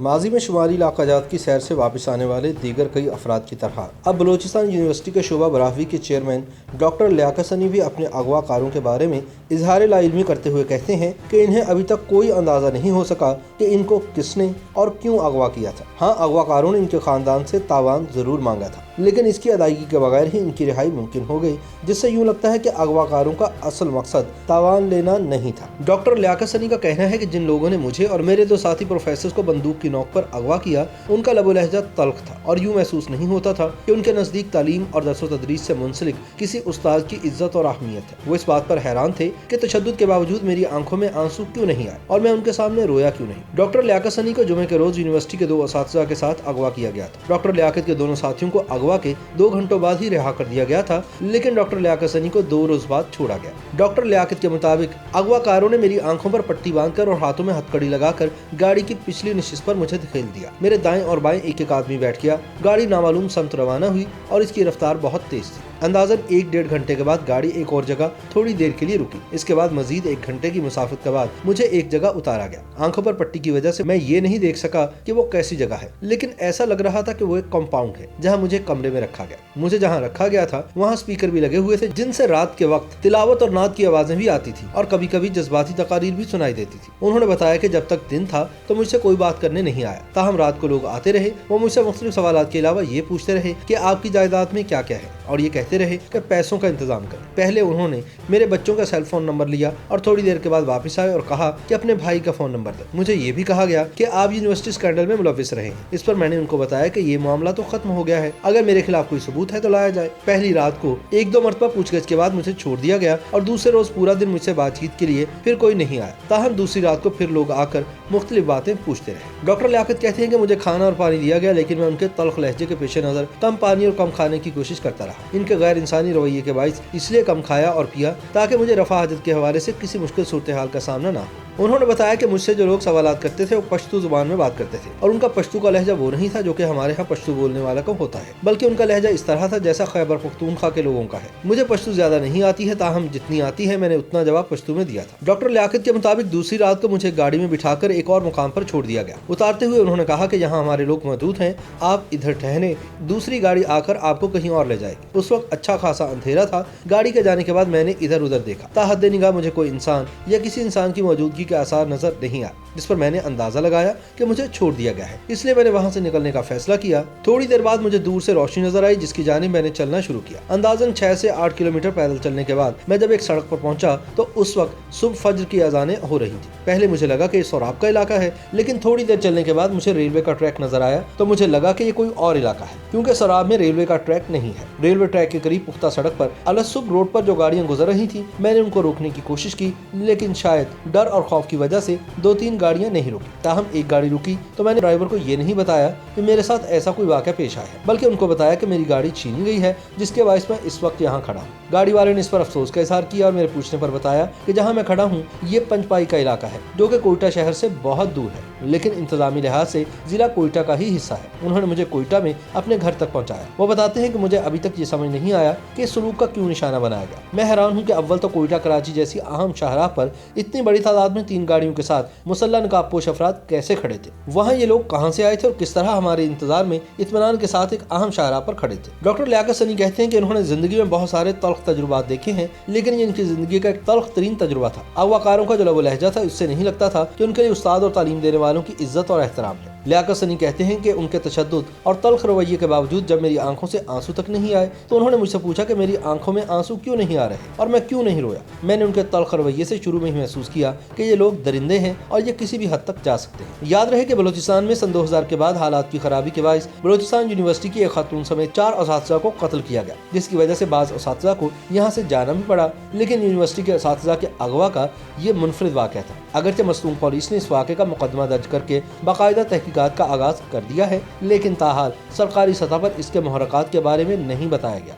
ماضی میں شمالی علاقہ جات کی سیر سے واپس آنے والے دیگر کئی افراد کی طرح اب بلوچستان یونیورسٹی کے شعبہ براہوی کے چیئرمین ڈاکٹر لیاقت سنی بھی اپنے اغوا کاروں کے بارے میں اظہار لا علمی کرتے ہوئے کہتے ہیں کہ انہیں ابھی تک کوئی اندازہ نہیں ہو سکا کہ ان کو کس نے اور کیوں اغوا کیا تھا۔ ہاں، اغوا کاروں نے ان کے خاندان سے تاوان ضرور مانگا تھا، لیکن اس کی ادائیگی کے بغیر ہی ان کی رہائی ممکن ہو گئی، جس سے یوں لگتا ہے کہ اغوا کاروں کا اصل مقصد تاوان لینا نہیں تھا۔ ڈاکٹر لیاقت سنی کا کہنا ہے کہ جن لوگوں نے مجھے اور میرے دو ساتھی پروفیسرز کو بندوق کی نوک پر اغوا کیا، ان کا لب و لہجہ تلخ تھا اور یوں محسوس نہیں ہوتا تھا کہ ان کے نزدیک تعلیم اور درس و تدریس سے منسلک کسی استاد کی عزت اور اہمیت ہے۔ وہ اس بات پر حیران تھے کہ تشدد کے باوجود میری آنکھوں میں آنسو کیوں نہیں آئے اور میں ان کے سامنے رویا کیوں نہیں۔ ڈاکٹر لیاقت سنی کو جمعے کے روز یونیورسٹی کے 2 اساتذہ کے ساتھ اغوا کیا گیا تھا۔ ڈاکٹر لیاقت کے دونوں ساتھیوں کو اغوا کے 2 گھنٹوں بعد ہی رہا کر دیا گیا تھا، لیکن ڈاکٹر لیاقت سنی کو 2 روز بعد چھوڑا گیا۔ ڈاکٹر لیاقت کے مطابق اغوا کاروں نے میری آنکھوں پر پٹی باندھ کر اور ہاتھوں میں ہتھکڑی لگا کر گاڑی کی پچھلی نشست پر مجھے دھکیل دیا۔ میرے دائیں اور بائیں ایک ایک آدمی بیٹھ گیا۔ گاڑی نامعلوم سمت روانہ ہوئی اور اس کی رفتار بہت تیز تھی۔ اندازاً 1-1.5 گھنٹے کے بعد گاڑی ایک اور جگہ تھوڑی دیر کے لیے رکی۔ اس کے بعد مزید 1 گھنٹے کی مسافت کے بعد مجھے ایک جگہ اتارا گیا۔ آنکھوں پر پٹی کی وجہ سے میں یہ نہیں دیکھ سکا کہ وہ کیسی جگہ ہے، لیکن ایسا لگ رہا تھا کہ وہ ایک کمپاؤنڈ ہے جہاں مجھے کمرے میں رکھا گیا۔ مجھے جہاں رکھا گیا تھا وہاں اسپیکر بھی لگے ہوئے تھے، جن سے رات کے وقت تلاوت اور نعت کی آوازیں بھی آتی تھی اور کبھی کبھی جذباتی تقاریر بھی سنائی دیتی تھی۔ انہوں نے بتایا کہ جب تک دن تھا تو مجھ سے کوئی بات کرنے نہیں آیا، تاہم رات کو لوگ آتے رہے۔ وہ مجھ سے مختلف سوالات کے علاوہ یہ پوچھتے رہے کہ آپ کی جائیداد میں کیا کیا ہے، اور یہ کہتے رہے کہ پیسوں کا انتظام کریں۔ پہلے انہوں نے میرے بچوں کا سیل فون نمبر لیا اور تھوڑی دیر کے بعد واپس آئے اور کہا کہ اپنے بھائی کا فون نمبر دیں۔ مجھے یہ بھی کہا گیا کہ آپ یونیورسٹی اسکینڈل میں ملوث رہے ہیں۔ اس پر میں نے ان کو بتایا کہ یہ معاملہ تو ختم ہو گیا ہے، اگر میرے خلاف کوئی ثبوت ہے تو لایا جائے۔ پہلی رات کو 1-2 مرتبہ پوچھ گچھ کے بعد مجھے چھوڑ دیا گیا اور دوسرے روز پورا دن مجھ سے بات چیت کے لیے پھر کوئی نہیں آیا، تاہم دوسری رات کو پھر لوگ آ کر مختلف باتیں پوچھتے رہے۔ ڈاکٹر لیاقت کہتے ہیں کہ مجھے کھانا اور پانی دیا گیا، لیکن میں ان کے تلخ لہجے کے پیش نظر کم پانی اور کم کھانے کی کوشش کرتا رہا۔ ان کے غیر انسانی رویے کے باعث اس لیے کم کھایا اور پیا تاکہ مجھے رفع حاجت کے حوالے سے کسی مشکل صورتحال کا سامنا نہ ہو۔ انہوں نے بتایا کہ مجھ سے جو لوگ سوالات کرتے تھے وہ پشتو زبان میں بات کرتے تھے، اور ان کا پشتو کا لہجہ وہ نہیں تھا جو کہ ہمارے ہاں پشتو بولنے والا کا ہوتا ہے، بلکہ ان کا لہجہ اس طرح تھا جیسا خیبر پختونخوا کے لوگوں کا ہے۔ مجھے پشتو زیادہ نہیں آتی ہے، تاہم جتنی آتی ہے میں نے اتنا جواب پشتو میں دیا تھا۔ ڈاکٹر لیاقت کے مطابق دوسری رات کو مجھے گاڑی میں بٹھا کر ایک اور مقام پر چھوڑ دیا گیا۔ اتارتے ہوئے انہوں نے کہا کہ یہاں ہمارے لوگ موجود ہیں، آپ ادھر ٹھہریں، دوسری گاڑی آ کر آپ کو کہیں اور لے جائے گی۔ اس وقت اچھا خاصا اندھیرا تھا۔ گاڑی کے جانے کے بعد میں نے ادھر ادھر دیکھا، تاحد نگاہ مجھے کوئی انسان یا کسی انسان کی موجودگی کے آثار نظر نہیں آئے، جس پر میں نے اندازہ لگایا کہ مجھے چھوڑ دیا گیا ہے، اس لیے میں نے وہاں سے نکلنے کا فیصلہ کیا۔ تھوڑی دیر بعد مجھے دور سے روشنی نظر آئی، جس کی جانب میں نے چلنا شروع کیا۔ اندازاً 6 سے 8 کلومیٹر پیدل چلنے کے بعد میں جب ایک سڑک پر پہنچا تو اس وقت صبح فجر کی اذانیں ہو رہی تھی۔ پہلے مجھے لگا کہ یہ سوراب کا علاقہ ہے، لیکن تھوڑی دیر چلنے کے بعد مجھے ریلوے کا ٹریک نظر آیا تو مجھے لگا کہ یہ کوئی اور علاقہ ہے، کیونکہ سوراب میں ریلوے کا ٹریک نہیں ہے۔ ریلوے ٹریک کے قریب پختہ سڑک پر الصبح روڈ پر جو گاڑیاں گزر رہی تھیں، میں نے ان کو روکنے کی کوشش کی، لیکن شاید ڈر اور خوف کی وجہ سے 2-3 گاڑیاں نہیں رکی۔ تاہم ایک گاڑی رکی تو میں نے ڈرائیور کو یہ نہیں بتایا کہ میرے ساتھ ایسا کوئی واقعہ پیش آیا ہے، بلکہ ان کو بتایا کہ میری گاڑی چھینی گئی ہے، جس کے باعث میں اس وقت یہاں کھڑا ہوں۔ گاڑی والے نے اس پر افسوس کا اظہار کیا اور میرے پوچھنے پر بتایا کہ جہاں میں کھڑا ہوں یہ پنجپائی کا علاقہ ہے، جو کہ کوئٹہ شہر سے بہت دور ہے، لیکن انتظامی لحاظ سے ضلع کوئٹہ کا ہی حصہ ہے۔ انہوں نے مجھے کوئٹہ میں اپنے گھر تک پہنچایا۔ وہ بتاتے ہیں کہ مجھے ابھی تک یہ سمجھ نہیں آیا کہ اس سلوک کا کیوں نشانہ بنایا گیا۔ میں حیران ہوں کہ اول تو کوئٹہ کراچی جیسی اہم شاہراہ پر اتنی بڑی تعداد میں 3 گاڑیوں کے ساتھ مسلح نقاب پوش افراد کیسے کھڑے تھے، وہاں یہ لوگ کہاں سے آئے تھے اور کس طرح ہمارے انتظار میں اطمینان کے ساتھ ایک اہم شاہراہ پر کھڑے تھے۔ ڈاکٹر لیاقت سنی کہتے ہیں کہ انہوں نے زندگی میں بہت سارے تلخ تجربات دیکھے ہیں، لیکن یہ ان کی زندگی کا ایک تلخ ترین تجربہ تھا۔ اغوا کاروں کا جو لب و لہجہ تھا، اس سے نہیں لگتا تھا کہ ان کے لیے استاد اور تعلیم دینے والوں کی عزت اور احترام ہے۔ لیاقت سنی کہتے ہیں کہ ان کے تشدد اور تلخ رویے کے باوجود جب میری آنکھوں سے آنسو تک نہیں آئے تو انہوں نے مجھ سے پوچھا کہ میری آنکھوں میں آنسو کیوں نہیں آ رہے اور میں کیوں نہیں رویا۔ میں نے ان کے تلخ رویے سے شروع میں ہی محسوس کیا کہ یہ لوگ درندے ہیں اور یہ کسی بھی حد تک جا سکتے ہیں۔ یاد رہے کہ بلوچستان میں سن 2000 کے بعد حالات کی خرابی کے باعث بلوچستان یونیورسٹی کی ایک خاتون سمیت 4 اساتذہ کو قتل کیا گیا، جس کی وجہ سے بعض اساتذہ کو یہاں سے جانا بھی پڑا، لیکن یونیورسٹی کے اساتذہ کے اغوا کا یہ منفرد واقعہ تھا۔ اگرچہ مصدوم پولیس نے اس واقعے کا مقدمہ درج کر کے باقاعدہ تحقیقات کا آغاز کر دیا ہے، لیکن تاحال سرکاری سطح پر اس کے محرکات کے بارے میں نہیں بتایا گیا۔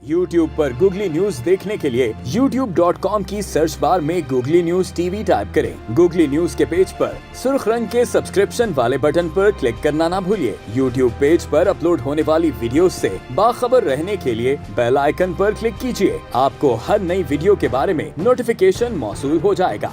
یوٹیوب پر گوگلی نیوز دیکھنے کے لیے youtube.com کی سرچ بار میں googly news T V type کریں۔ گوگلی نیوز کے پیج پر سرخ رنگ کے سبسکرپشن والے بٹن پر کلک کرنا نہ بھولیے۔ یوٹیوب پیج پر اپلوڈ ہونے والی ویڈیوز سے باخبر رہنے کے لیے بیل آئیکن پر کلک کیجیے۔ آپ کو ہر نئی ویڈیو کے بارے میں نوٹیفیکیشن موصول ہو جائے گا۔